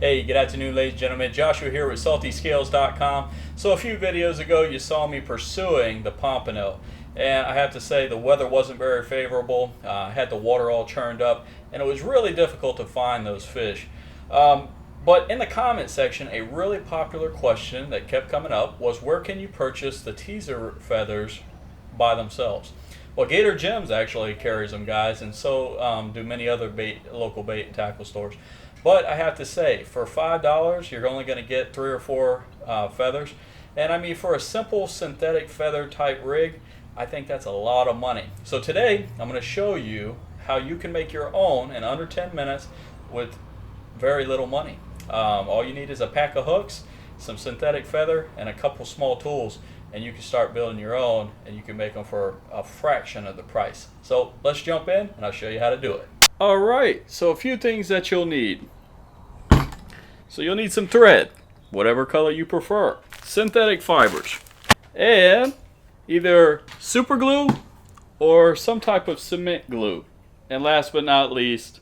Hey, good afternoon, ladies and gentlemen. Joshua here with SaltyScales.com. So a few videos ago, you saw me pursuing the Pompano, and I have to say the weather wasn't very favorable. I had the water all churned up, and it was really difficult to find those fish. But in the comment section, a really popular question that kept coming up was, where can you purchase the teaser feathers by themselves? Well, Gator Gems actually carries them, guys, and so do many other local bait and tackle stores. But I have to say, for $5, you're only going to get 3 or 4 feathers. And I mean, for a simple synthetic feather type rig, I think that's a lot of money. So today, I'm going to show you how you can make your own in under 10 minutes with very little money. All you need is a pack of hooks, some synthetic feather, and a couple small tools, and you can start building your own, and you can make them for a fraction of the price. So let's jump in, and I'll show you how to do it. Alright, so a few things that you'll need. So you'll need some thread, whatever color you prefer, synthetic fibers, and either super glue or some type of cement glue. And last but not least,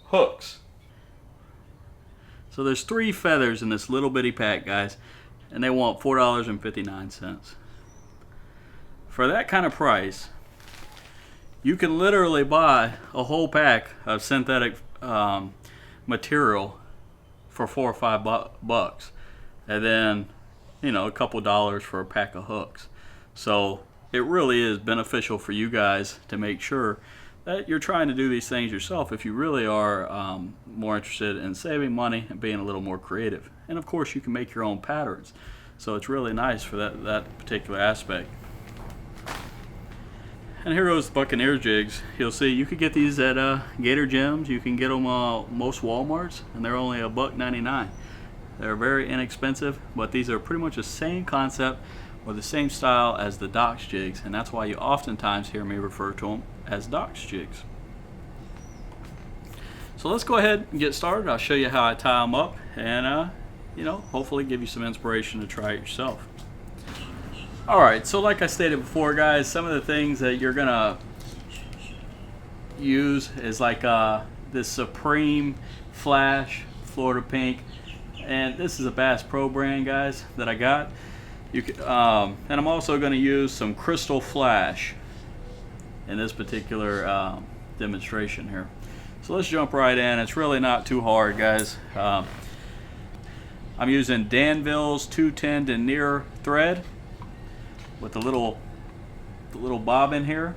hooks. So there's 3 feathers in this little bitty pack, guys, and they want $4.59. For that kind of price, you can literally buy a whole pack of synthetic material for $4 or $5, and then, you know, a couple dollars for a pack of hooks. So it really is beneficial for you guys to make sure that you're trying to do these things yourself if you really are more interested in saving money and being a little more creative. And of course, you can make your own patterns. So it's really nice for that particular aspect. And here goes the Buccaneer jigs. You'll see you could get these at Gator Gems. You can get them most Walmarts, and they're only $1.99. They're very inexpensive, but these are pretty much the same concept or the same style as the Docks jigs, and that's why you oftentimes hear me refer to them as Docks jigs. So let's go ahead and get started. I'll show you how I tie them up, and you know, hopefully give you some inspiration to try it yourself. Alright, so like I stated before, guys, some of the things that you're gonna use is like this Supreme Flash Florida Pink, and this is a Bass Pro brand, guys, that I got. You can, and I'm also going to use some Crystal Flash in this particular demonstration here. So let's jump right in. It's really not too hard, guys. I'm using Danville's 210 denier thread with the little bobbin here.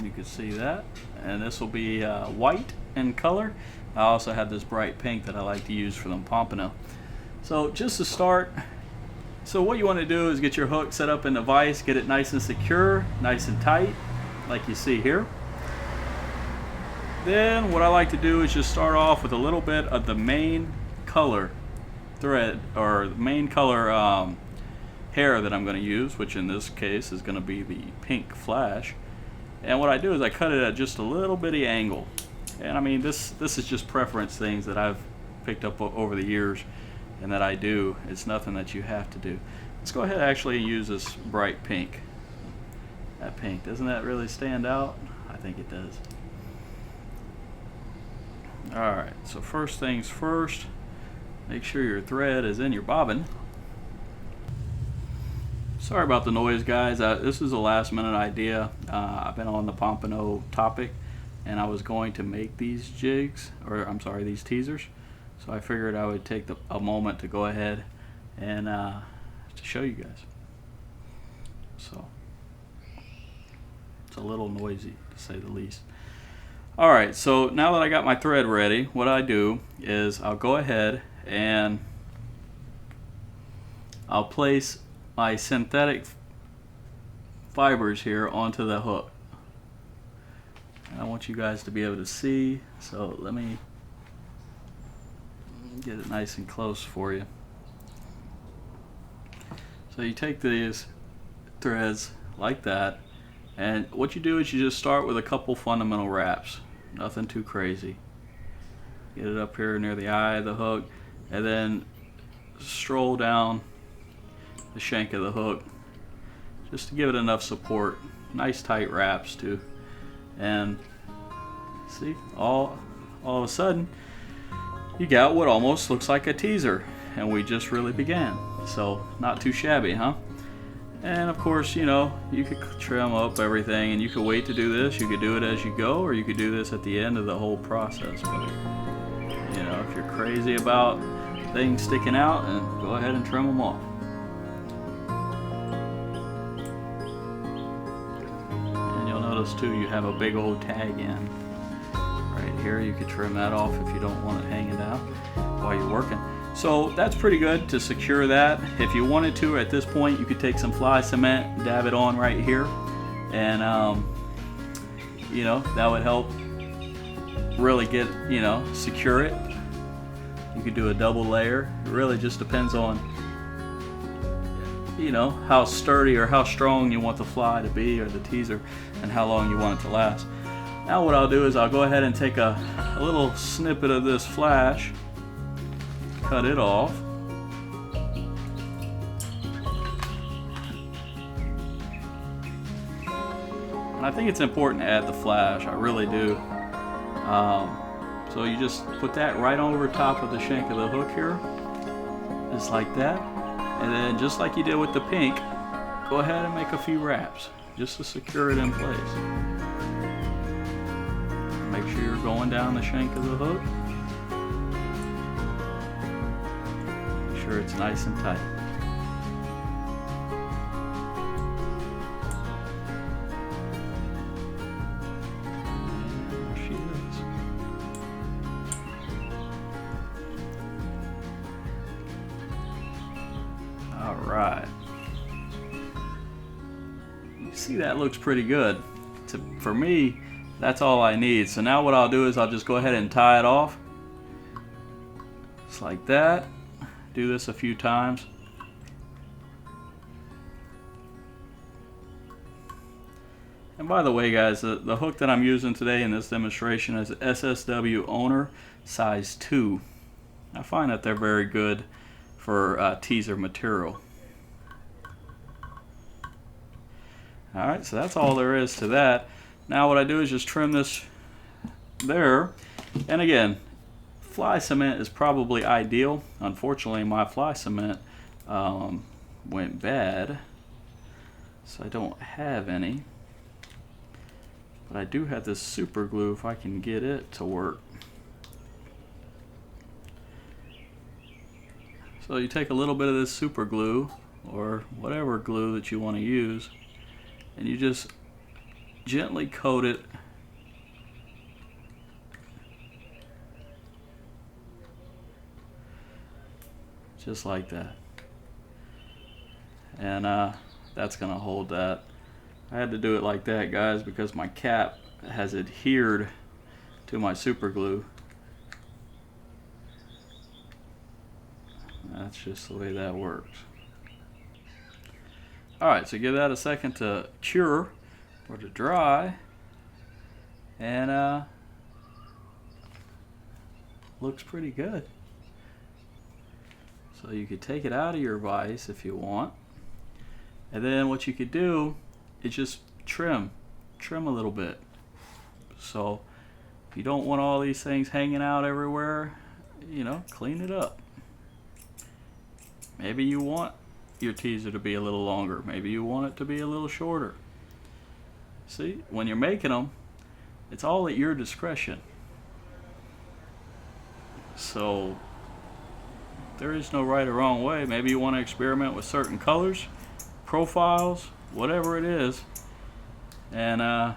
You can see that, and this will be white in color. I also have this bright pink that I like to use for the Pompano. So just to start, so what you want to do is get your hook set up in the vise, get it nice and secure, nice and tight, like you see here. Then what I like to do is just start off with a little bit of the main color thread, or main color hair that I'm going to use, which in this case is going to be the pink flash. And what I do is I cut it at just a little bitty angle. And I mean, this is just preference things that I've picked up over the years and that I do. It's nothing that you have to do. Let's go ahead and actually use this bright pink. That pink, doesn't that really stand out? I think it does. Alright, so first things first, make sure your thread is in your bobbin. Sorry about the noise, guys. This is a last minute idea. I've been on the Pompano topic, and I was going to make these jigs, or I'm sorry, these teasers. So I figured I would take a moment to go ahead and to show you guys. So it's a little noisy, to say the least. Alright, so now that I got my thread ready, what I do is I'll go ahead and I'll place my synthetic fibers here onto the hook. And I want you guys to be able to see, so let me get it nice and close for you. So you take these threads like that, and what you do is you just start with a couple fundamental wraps, nothing too crazy. Get it up here near the eye of the hook, and then stroll down the shank of the hook just to give it enough support. Nice tight wraps too. And see, all all of a sudden you got what almost looks like a teaser, and we just really began. So not too shabby, huh? And of course, you know, you could trim up everything, and you could wait to do this. You could do it as you go, or you could do this at the end of the whole process. But you know, if you're crazy about things sticking out, and go ahead and trim them off. And you'll notice too, you have a big old tag in right here. You could trim that off if you don't want it hanging down while you're working. So that's pretty good to secure that. If you wanted to, at this point, you could take some fly cement, dab it on right here, and you know, that would help really get, you know, secure it. You could do a double layer. It really just depends on, you know, how sturdy or how strong you want the fly to be, or the teaser, and how long you want it to last. Now what I'll do is I'll go ahead and take a little snippet of this flash, cut it off, and I think it's important to add the flash, I really do. So you just put that right over top of the shank of the hook here, just like that, and then just like you did with the pink, go ahead and make a few wraps just to secure it in place. Make sure you're going down the shank of the hook. Make sure it's nice and tight. And there she is. All right. You see, that looks pretty good. For me, that's all I need. So now what I'll do is I'll just go ahead and tie it off. Just like that. Do this a few times. And by the way, guys, the hook that I'm using today in this demonstration is SSW Owner size 2. I find that they're very good for teaser material. Alright, so that's all there is to that. Now what I do is just trim this there, and again, fly cement is probably ideal. Unfortunately, my fly cement went bad, so I don't have any, but I do have this super glue if I can get it to work. So you take a little bit of this super glue, or whatever glue that you want to use, and you just gently coat it just like that, and that's gonna hold that. I had to do it like that, guys, because my cap has adhered to my super glue. That's just the way that works. Alright, so give that a second to cure or to dry, and looks pretty good. So you could take it out of your vise if you want, and then what you could do is just trim a little bit. So if you don't want all these things hanging out everywhere, you know, clean it up. Maybe you want your teaser to be a little longer. Maybe you want it to be a little shorter. See, when you're making them, it's all at your discretion. So there is no right or wrong way. Maybe you want to experiment with certain colors, profiles, whatever it is, and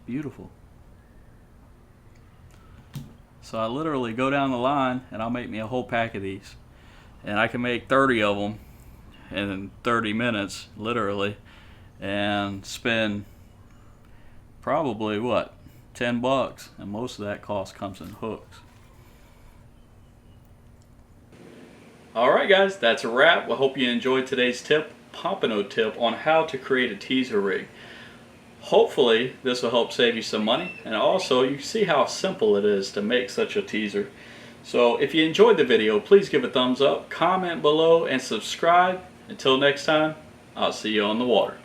beautiful. So I literally go down the line and I'll make me a whole pack of these, and I can make 30 of them in 30 minutes literally, and spend probably what, $10, and most of that cost comes in hooks. Alright guys, that's a wrap. I hope you enjoyed today's Pompano tip on how to create a teaser rig. Hopefully this will help save you some money, and also you can see how simple it is to make such a teaser. So if you enjoyed the video, please give a thumbs up, comment below, and subscribe. Until next time, I'll see you on the water.